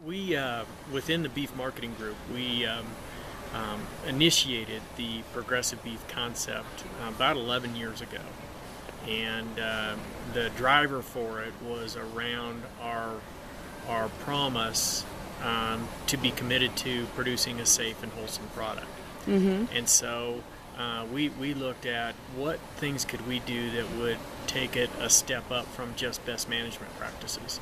We, within the beef marketing group, we initiated the progressive beef concept about 11 years ago. And the driver for it was around our promise to be committed to producing a safe and wholesome product. Mm-hmm. And so we looked at what things could we do that would take it a step up from just best management practices.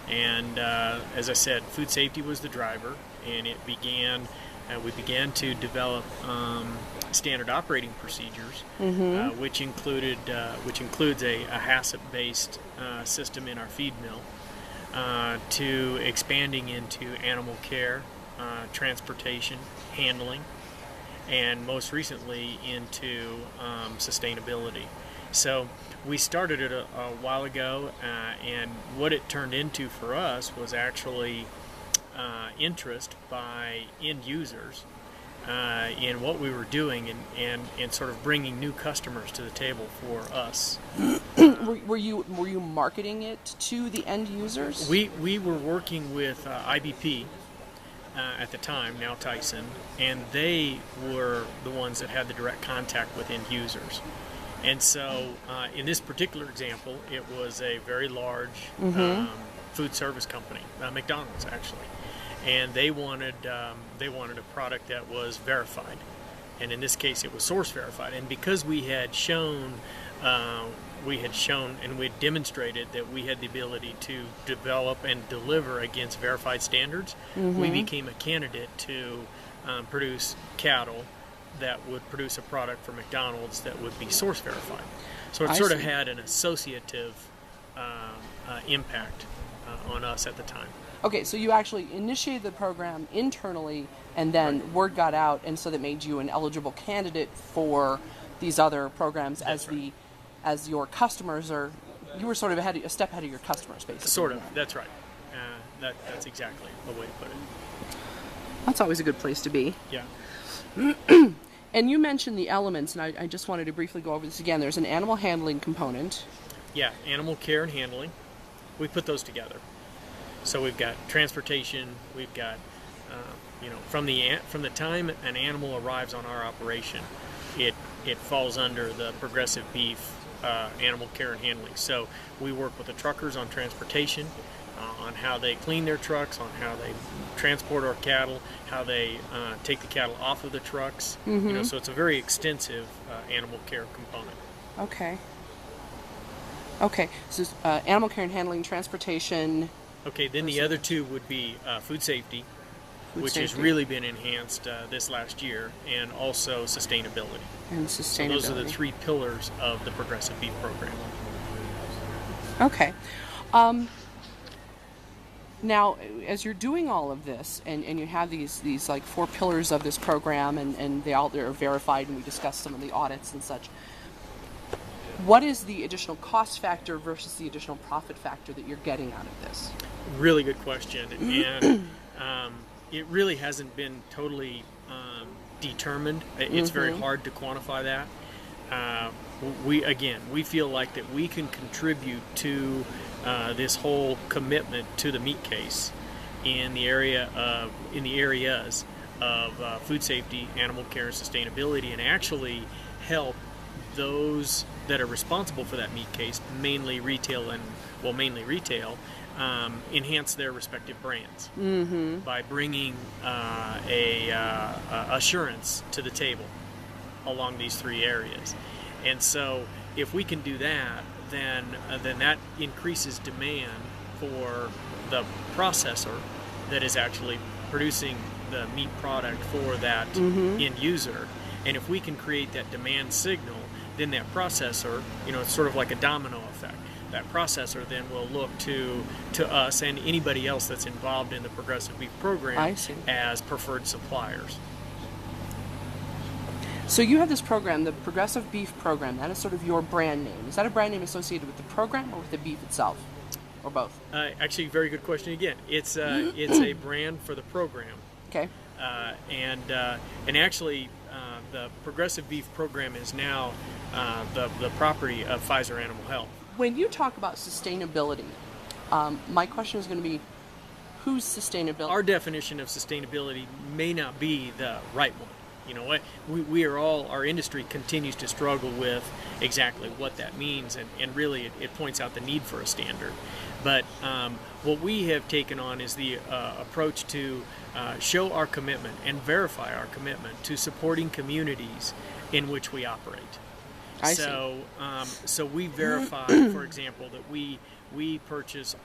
And as I said, food safety was the driver, and we began to develop standard operating procedures, Mm-hmm. which includes a HACCP-based system in our feed mill, to expanding into animal care, transportation, handling, and most recently into sustainability. So we started it a while ago, and what it turned into for us was actually interest by end users in what we were doing, and sort of bringing new customers to the table for us. Were you marketing it to the end users? We were working with IBP at the time, now Tyson, and they were the ones that had the direct contact with end users. And so in this particular example, it was a very large food service company, McDonald's actually, and they wanted a product that was verified, and in this case it was source verified. And because we had shown and we had demonstrated that we had the ability to develop and deliver against verified standards, we became a candidate to produce cattle that would produce a product for McDonald's that would be source verified. So it sort of had an associative impact on us at the time. Okay, so you actually initiated the program internally, and then word got out, and so that made you an eligible candidate for these other programs. That's right. As your customers are, you were sort of a step ahead of your customers, basically. Sort of, that's right. That's exactly the way to put it. That's always a good place to be. Yeah. And you mentioned the elements, and I just wanted to briefly go over this again. There's an animal handling component. Yeah, animal care and handling. We put those together. So we've got transportation. We've got, from the time an animal arrives on our operation, it falls under the progressive beef animal care and handling. So we work with the truckers on transportation, on how they clean their trucks, on how they transport our cattle, how they take the cattle off of the trucks. Mm-hmm. So it's a very extensive animal care component. Okay. So animal care and handling, transportation. Okay, then the other two would be food safety, which has really been enhanced this last year, and also sustainability. So those are the three pillars of the progressive beef program. Okay. Now, as you're doing all of this, and you have these like four pillars of this program, and they're verified, and we discussed some of the audits and such, what is the additional cost factor versus the additional profit factor that you're getting out of this? Really good question, and it really hasn't been totally determined. It's very hard to quantify that. We feel like that we can contribute to this whole commitment to the meat case in the areas of food safety, animal care, and sustainability, and actually help those that are responsible for that meat case, mainly retail, enhance their respective brands by bringing assurance to the table along these three areas. And so if we can do that, then that increases demand for the processor that is actually producing the meat product for that end user. And if we can create that demand signal, then that processor, it's sort of like a domino effect. That processor then will look to us and anybody else that's involved in the progressive beef program as preferred suppliers. So you have this program, the Progressive Beef Program. That is sort of your brand name. Is that a brand name associated with the program or with the beef itself, or both? Actually, very good question again. It's a brand for the program. Okay. And actually, the Progressive Beef Program is now the property of Pfizer Animal Health. When you talk about sustainability, my question is going to be, whose sustainability? Our definition of sustainability may not be the right one. You know what? We are all, our industry continues to struggle with exactly what that means, and really it points out the need for a standard. But what we have taken on is the approach to show our commitment and verify our commitment to supporting communities in which we operate. So we verify, for example, that we purchase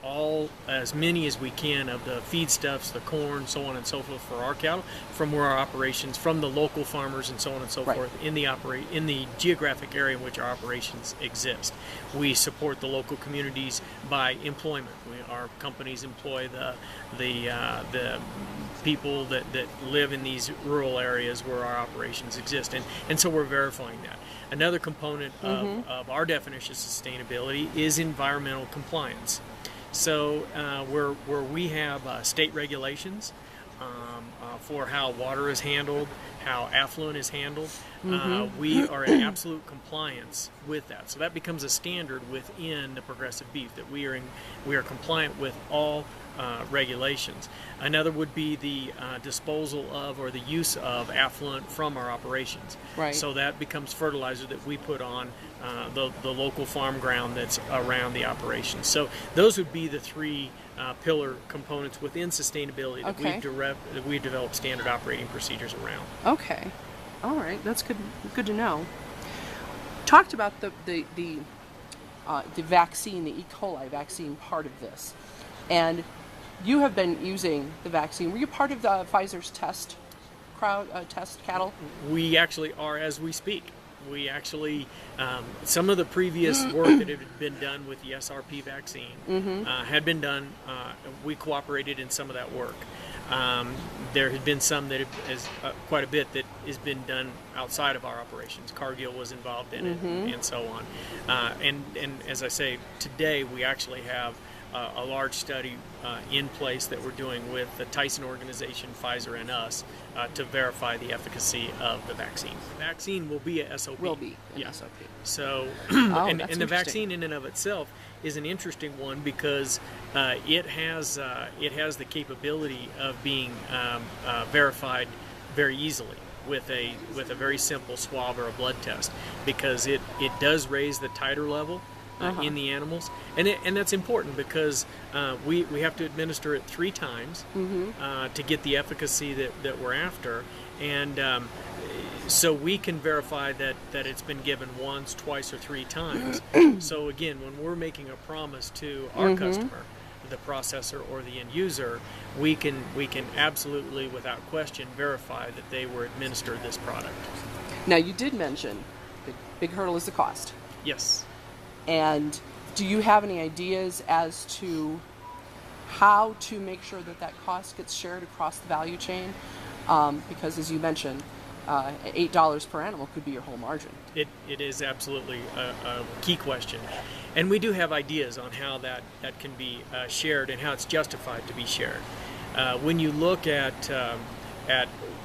as many as we can of the feedstuffs, the corn, so on and so forth for our cattle from where our operations, from the local farmers and so on and so forth in the geographic area in which our operations exist. We support the local communities by employment. Our companies employ the people that live in these rural areas where our operations exist, and so we're verifying that. Another component of our definition of sustainability is environmental compliance. So where we have state regulations for how water is handled, how affluent is handled, we are in absolute compliance with that. So that becomes a standard within the Progressive Beef, that we are compliant with all regulations. Another would be the disposal of or the use of affluent from our operations. Right. So that becomes fertilizer that we put on the local farm ground that's around the operations. So those would be the three pillar components within sustainability that we've developed standard operating procedures around. Okay. All right. That's good to know. Talked about the vaccine, the E. coli vaccine part of this. And you have been using the vaccine. Were you part of the Pfizer's test cattle? We actually are as we speak. We actually, some of the previous work that had been done with the SRP vaccine had been done. We cooperated in some of that work. There had been some that is quite a bit that has been done outside of our operations. Cargill was involved in it, and so on. And as I say, today we actually have a large study in place that we're doing with the Tyson organization, Pfizer, and us to verify the efficacy of the vaccine. The vaccine will be a SOP. Will be an SOP. So, and the vaccine in and of itself is an interesting one because it has the capability of being verified very easily with a very simple swab or a blood test, because it does raise the titer level in the animals, and that's important because we have to administer it 3 times to get the efficacy that we're after, and so we can verify that it's been given once, twice, or 3 times. So again, when we're making a promise to our customer, the processor or the end user, we can absolutely, without question, verify that they were administered this product. Now, you did mention big hurdle is the cost. Yes. And do you have any ideas as to how to make sure that cost gets shared across the value chain? Because as you mentioned, $8 per animal could be your whole margin. It is absolutely a key question. And we do have ideas on how that can be shared and how it's justified to be shared. When you look at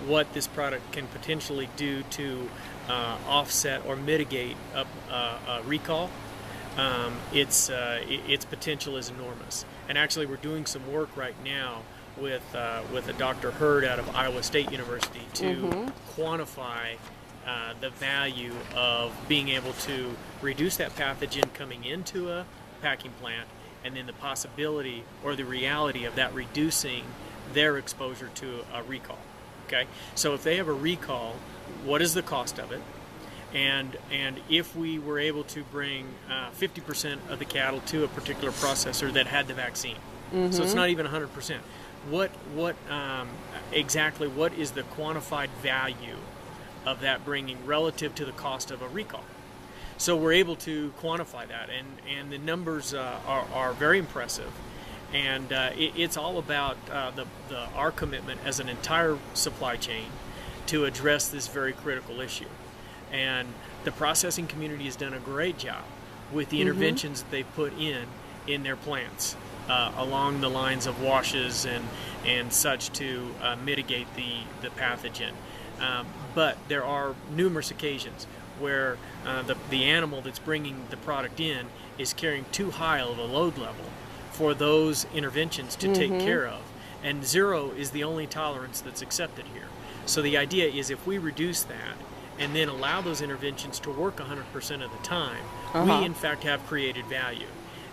what this product can potentially do to offset or mitigate a recall, its potential is enormous. And actually, we're doing some work right now with a Dr. Hurd out of Iowa State University to quantify the value of being able to reduce that pathogen coming into a packing plant, and then the possibility or the reality of that reducing their exposure to a recall. Okay, so if they have a recall, what is the cost of it? And if we were able to bring 50% of the cattle to a particular processor that had the vaccine, so it's not even 100%. What exactly what is the quantified value of that bringing relative to the cost of a recall? So we're able to quantify that, and the numbers are very impressive. And it's all about our commitment as an entire supply chain to address this very critical issue. And the processing community has done a great job with the interventions that they've put in their plants along the lines of washes and such to mitigate the pathogen. But there are numerous occasions where the animal that's bringing the product in is carrying too high of a load level for those interventions to take care of. and 0 is the only tolerance that's accepted here. So the idea is if we reduce that and then allow those interventions to work 100% of the time, we in fact have created value.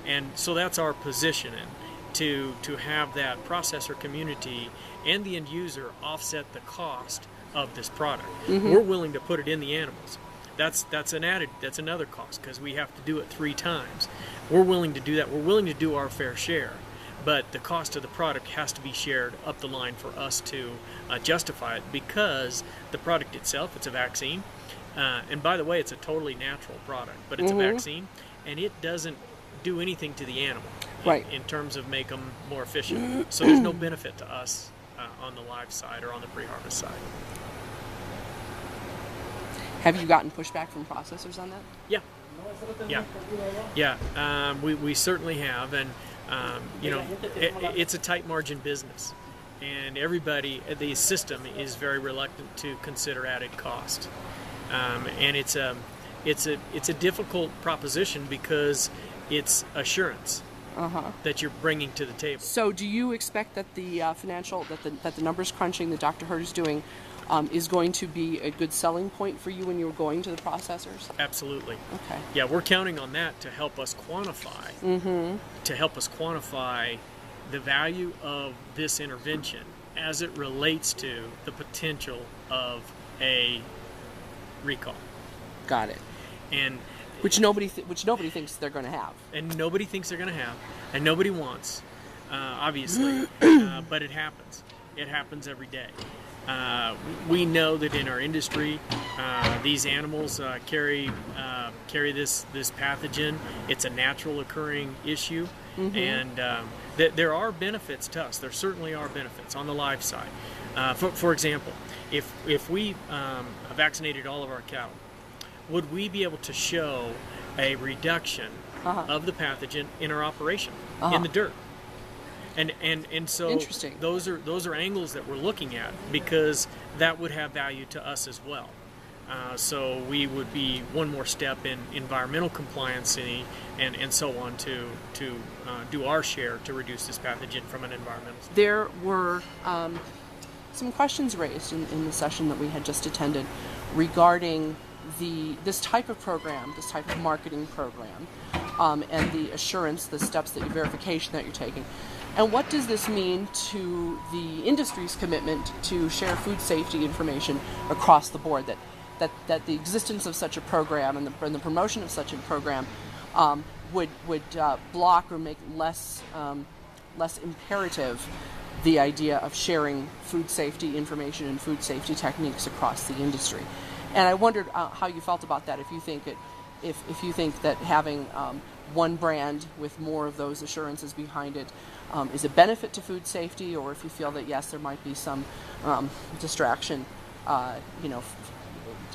And so that's our positioning, to have that processor community and the end user offset the cost of this product. We're willing to put it in the animals. That's another cost, because we have to do it 3 times. We're willing to do that. We're willing to do our fair share, but the cost of the product has to be shared up the line for us to justify it, because the product itself, it's a vaccine, and by the way, it's a totally natural product, but it's a vaccine, and it doesn't do anything to the animal in terms of make them more efficient. So there's no benefit to us on the live side or on the pre-harvest side. Have you gotten pushback from processors on that? Yeah. We certainly have, and it's a tight margin business, and everybody, the system is very reluctant to consider added cost, and it's a difficult proposition because it's assurance that you're bringing to the table. So, do you expect that the that the numbers crunching that Dr. Hurd is doing is going to be a good selling point for you when you're going to the processors? Absolutely. Okay. Yeah, we're counting on that to help us quantify, the value of this intervention as it relates to the potential of a recall. Got it. And which nobody thinks they're going to have. And nobody thinks they're going to have, and nobody wants, obviously, but it happens. It happens every day. We know that in our industry, these animals carry this pathogen. It's a natural occurring issue, and there are benefits to us. There certainly are benefits on the live side. For example, if we vaccinated all of our cattle, would we be able to show a reduction of the pathogen in our operation in the dirt? And so interesting. Those are angles that we're looking at, because that would have value to us as well. So we would be one more step in environmental compliance and so on to do our share to reduce this pathogen from an environmental standpoint. There were some questions raised in the session that we had just attended regarding this type of program, this type of marketing program, and the assurance, the steps, the verification that you're taking. And what does this mean to the industry's commitment to share food safety information across the board? That the existence of such a program and the promotion of such a program would block or make less imperative the idea of sharing food safety information and food safety techniques across the industry. And I wondered how you felt about that. If you think that having one brand with more of those assurances behind it is a benefit to food safety, or if you feel that yes, there might be some distraction,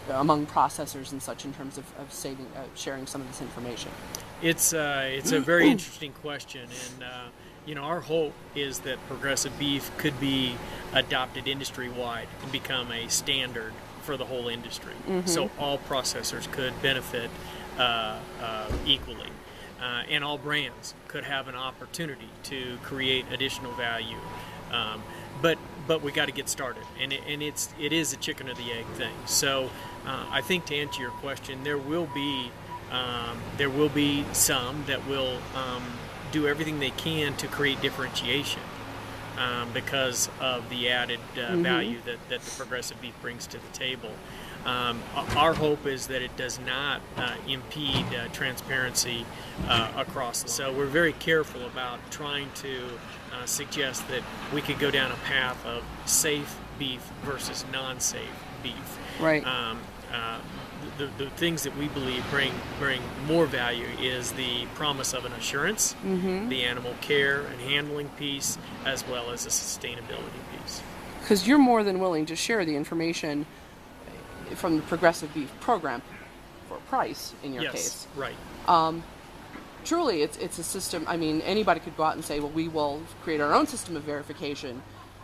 among processors and such in terms of sharing some of this information. It's a very interesting question, and our hope is that progressive beef could be adopted industry-wide and become a standard for the whole industry, so all processors could benefit equally, and all brands could have an opportunity to create additional value. But we got to get started, and it is a chicken or the egg thing. So I think, to answer your question, there will be some that will do everything they can to create differentiation because of the added value that the progressive beef brings to the table. Our hope is that it does not impede transparency across. So we're very careful about trying to suggest that we could go down a path of safe beef versus non-safe beef. Right. The things that we believe bring more value is the promise of an assurance, the animal care and handling piece, as well as a sustainability piece. Because you're more than willing to share the information from the progressive beef program for a price in your case. Yes, right. Truly, it's a system. I mean, anybody could go out and say, well, we will create our own system of verification,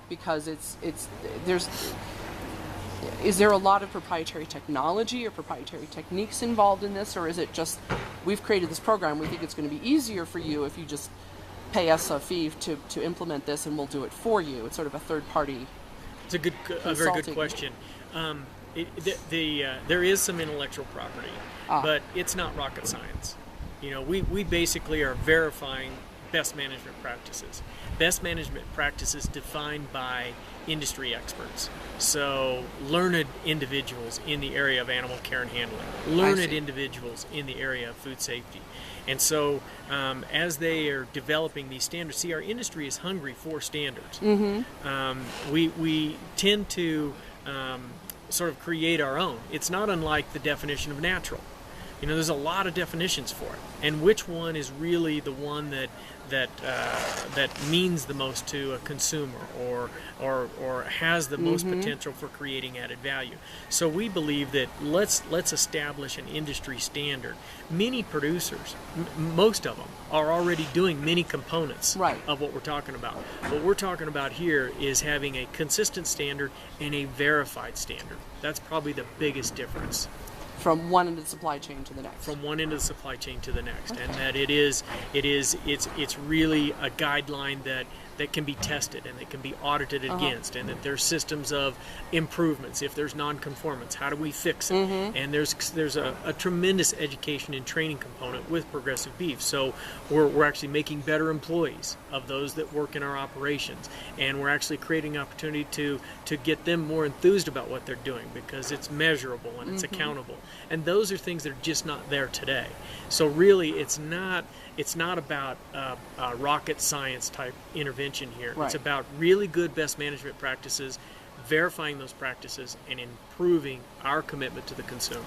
because is there a lot of proprietary technology or proprietary techniques involved in this, or is it just, we've created this program, we think it's going to be easier for you if you just pay us a fee to implement this, and we'll do it for you. It's sort of a third party. It's a very good question. There is some intellectual property, but it's not rocket science. We basically are verifying best management practices. Best management practices defined by industry experts. So learned individuals in the area of animal care and handling, learned individuals in the area of food safety. And so as they are developing these standards, see, our industry is hungry for standards. We tend to sort of create our own. It's not unlike the definition of natural. There's a lot of definitions for it, and which one is really the one that means the most to a consumer, or has the most potential for creating added value. So we believe that let's establish an industry standard. Many producers, most of them, are already doing many components of what we're talking about. What we're talking about here is having a consistent standard and a verified standard. That's probably the biggest difference. From one end of the supply chain to the next. From one end of the supply chain to the next, and that it's really a guideline that can be tested and that can be audited against, and that there's systems of improvements. If there's non-conformance, how do we fix it? And there's a tremendous education and training component with Progressive Beef. So we're actually making better employees of those that work in our operations, and we're actually creating an opportunity to get them more enthused about what they're doing, because it's measurable and it's accountable. And those are things that are just not there today. So really, it's not about rocket science type intervention here. It's about really good best management practices, verifying those practices, and improving our commitment to the consumer.